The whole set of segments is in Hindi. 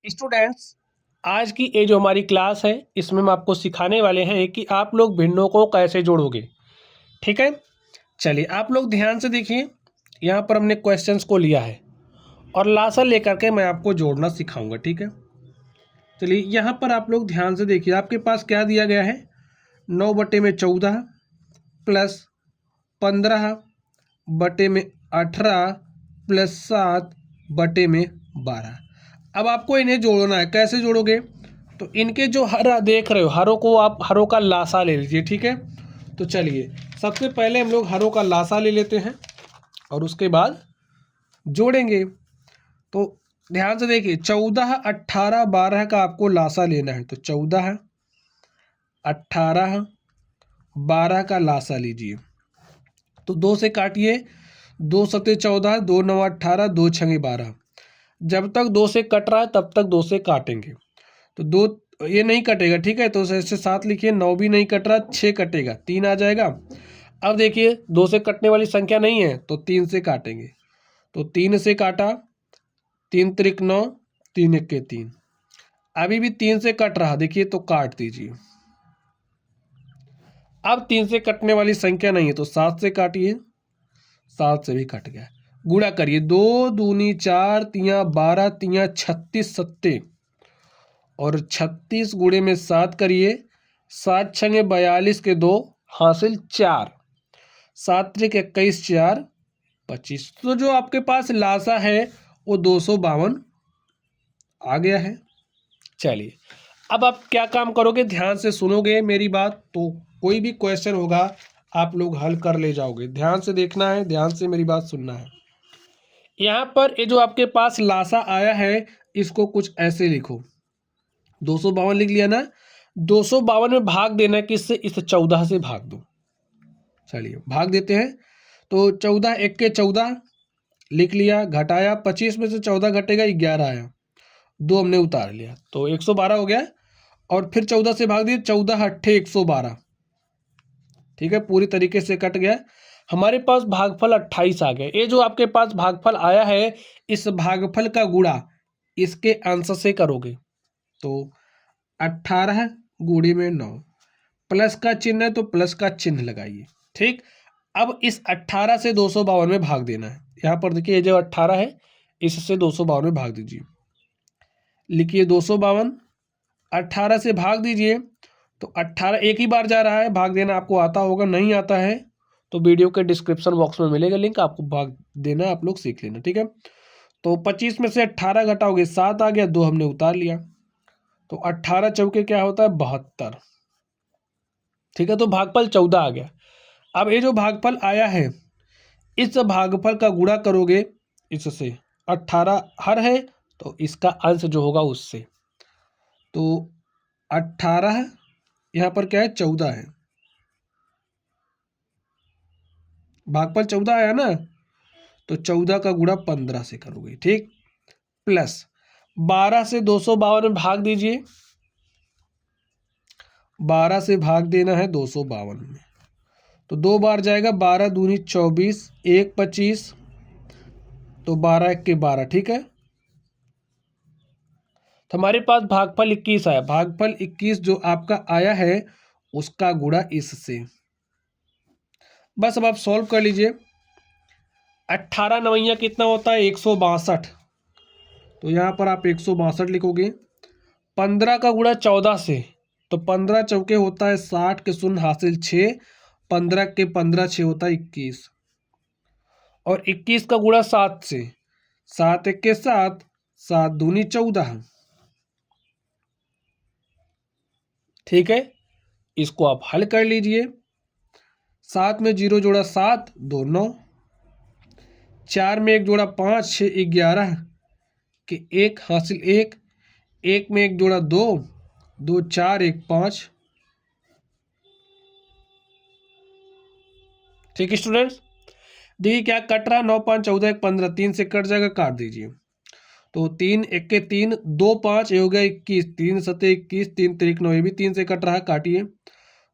स्टूडेंट्स, आज की ये जो हमारी क्लास है इसमें हम आपको सिखाने वाले हैं कि आप लोग भिन्नों को कैसे जोड़ोगे। ठीक है, चलिए आप लोग ध्यान से देखिए। यहाँ पर हमने क्वेश्चंस को लिया है और लासा लेकर के मैं आपको जोड़ना सिखाऊंगा। ठीक है, चलिए यहाँ पर आप लोग ध्यान से देखिए। आपके पास क्या दिया गया है, 9/14 प्लस 15/18 प्लस 7/12। अब आपको इन्हें जोड़ना है। कैसे जोड़ोगे, तो इनके जो हर देख रहे हो, हरों को आप हरों का लासा ले लीजिए। ठीक है, तो चलिए सबसे पहले हम लोग हरों का लासा ले लेते हैं और उसके बाद जोड़ेंगे। तो ध्यान से देखिए, 14, 18, 12 का आपको लासा लेना है। तो 14, 18, 12 का लासा लीजिए। तो 2 से काटिए, 2 सते 14, 2 9 18, 2 छंगे 12। जब तक 2 से कट रहा है तब तक 2 से काटेंगे। तो 2 ये नहीं कटेगा। ठीक है, तो ऐसे 7 लिखिए। 9 भी नहीं कट रहा, 6 कटेगा, 3 आ जाएगा। अब देखिए 2 से कटने वाली संख्या नहीं है तो 3 से काटेंगे। तो 3 से काटा, 3 त्रिक 9, 3 इक्के 3। अभी भी 3 से कट रहा, देखिए तो काट दीजिए। अब 3 से कटने वाली संख्या नहीं है तो 7 से काटिए, 7 से भी कट गया। गुणा करिए, 2 दूनी 4, 3 12, 3 36 सत्ते, और 36 गुणे में 7 करिए। 7 छंगे 42 के 2 हासिल 4, 7 त्रिक 21, 4 25। तो जो आपके पास लासा है वो 252 आ गया है। चलिए अब आप क्या काम करोगे, ध्यान से सुनोगे मेरी बात, तो कोई भी क्वेश्चन होगा आप लोग हल कर ले जाओगे। ध्यान से देखना है, ध्यान से मेरी बात सुनना है। यहाँ पर ये जो आपके पास लासा आया है इसको कुछ ऐसे लिखो। 252 लिख लिया ना, 252 में भाग देना है किससे, इस 14 से भाग दो। चलिए भाग देते हैं। तो 14 इक्के 14 लिख लिया, घटाया, 25 में से 14 घटेगा 11 आया, 2 हमने उतार लिया तो 112 हो गया। और फिर 14 से भाग दिए, 14 अट्ठे 112। ठीक है, पूरी तरीके से कट गया। हमारे पास भागफल 28 आ गया। ये जो आपके पास भागफल आया है इस भागफल का गुणा इसके अंश से करोगे। तो 18 गुणे में 9, प्लस का चिन्ह है तो प्लस का चिन्ह लगाइए। ठीक, अब इस 18 से 252 में भाग देना है। यहाँ पर देखिए ये जो 18 है इससे 252 में भाग दीजिए। लिखिए 252, 18 से भाग दीजिए। तो 18 एक ही बार जा रहा है, भाग देना आपको आता होगा, नहीं आता है तो वीडियो के डिस्क्रिप्शन बॉक्स में मिलेगा लिंक, आपको भाग देना, आप लोग सीख लेना। ठीक है, तो 25 में से 18 घटाओगे 7 आ गया, 2 हमने उतार लिया। तो 18 चौके क्या होता है, 72। ठीक है, तो भागफल 14 आ गया। अब ये जो भागफल आया है इस भागफल का गुणा करोगे इससे। 18 हर है तो इसका अंश जो होगा उससे। तो 18 यहाँ पर क्या है, 14 है, भागफल 14 आया ना, तो 14 का गुणा 15 से करोगे। ठीक, प्लस 12 से 252 में भाग दीजिए। 12 से भाग देना है 252 में, तो 2 बार जाएगा, 12 दूनी 24, 1 25, तो 12 1 के 12। ठीक है, तो हमारे पास भागफल 21 आया। भागफल 21 जो आपका आया है उसका गुणा इससे। बस अब आप सॉल्व कर लीजिए। 18 नवैया कितना होता है, 162। तो यहाँ पर आप 162 लिखोगे। 15 का गुणा 14 से, तो 15 चौके होता है 60 के शून्य हासिल 6, 15 के 15 6 होता है 21। और 21 का गुणा 7 से, 7 1 के 7, 7 दूनी 14। ठीक है, इसको आप हल कर लीजिए। 7 में 0 जोड़ा 7, 2 9, 4 में 1 जोड़ा 5, 6 11 के 1 हासिल 1, 1 में 1 जोड़ा 2, 2 4 1 5। ठीक है स्टूडेंट्स, देखिए क्या कट रहा है, 9 5 14 1 15, 3 से कट जाएगा, काट दीजिए। तो 3 1 के 3, 2 5 ये हो गया 21, 3 सते 21, 3 त्रिक 9, ये भी 3 से कट रहा है, काटिए।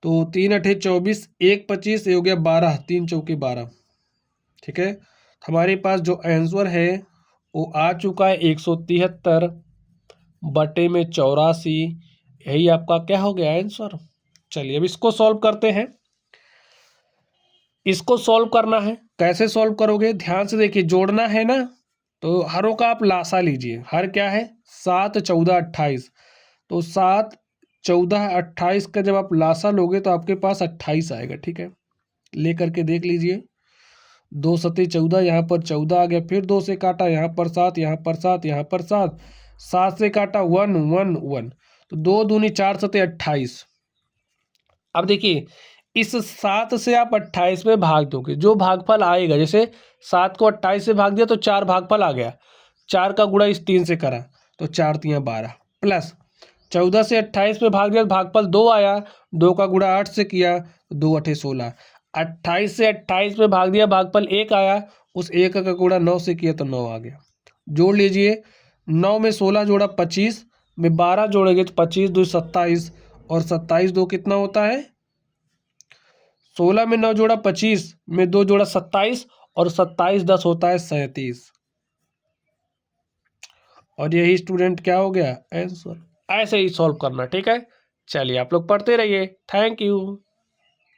तो 3 अठे 24, 1 25, ये हो गया 12, 3 चौके 12। ठीक है, हमारे पास जो आंसर है वो आ चुका है 173 बटे में 84, यही आपका क्या हो गया आंसर। चलिए अब इसको सॉल्व करते हैं। इसको सॉल्व करना है, कैसे सॉल्व करोगे ध्यान से देखिए, जोड़ना है ना, तो हरों का आप लासा लीजिए। हर क्या है 7 14 28, तो 7 14 28 का जब आप लासा लोगे तो आपके पास 28 आएगा। ठीक है, ले करके देख लीजिए। 2 सते 14, यहाँ पर 14 आ गया, फिर 2 से काटा, यहाँ पर 7, यहाँ पर 7, यहाँ पर 7, 7 से काटा 1 1 1, तो 2 दूनी 4 सते 28। अब देखिए इस 7 से आप 28 में भाग दोगे, जो भागफल आएगा, जैसे 7 को 28 से भाग दिया तो 4 भागफल आ गया, 4 का गुणा इस 3 से करा तो 4 तियाँ 12, प्लस 14 से 28 में भाग दिया तो भागफल 2 आया, 2 का गुणा 8 से किया तो 2 8 16, 28 से 28 में भाग दिया, भागफल 1 आया, उस 1 का गुणा 9 से किया तो 9 आ गया। जोड़ लीजिए, 9 में 16 जोड़ा 25, में 12 जोड़ेंगे तो 25 2 27, और 27 2 कितना होता है 16, में 9 जोड़ा 25, में 2 जोड़ा 27, और 27 10 होता है 37, और यही स्टूडेंट क्या हो गया आंसर। ऐसे ही सॉल्व करना। ठीक है, चलिए आप लोग पढ़ते रहिए। Thank you.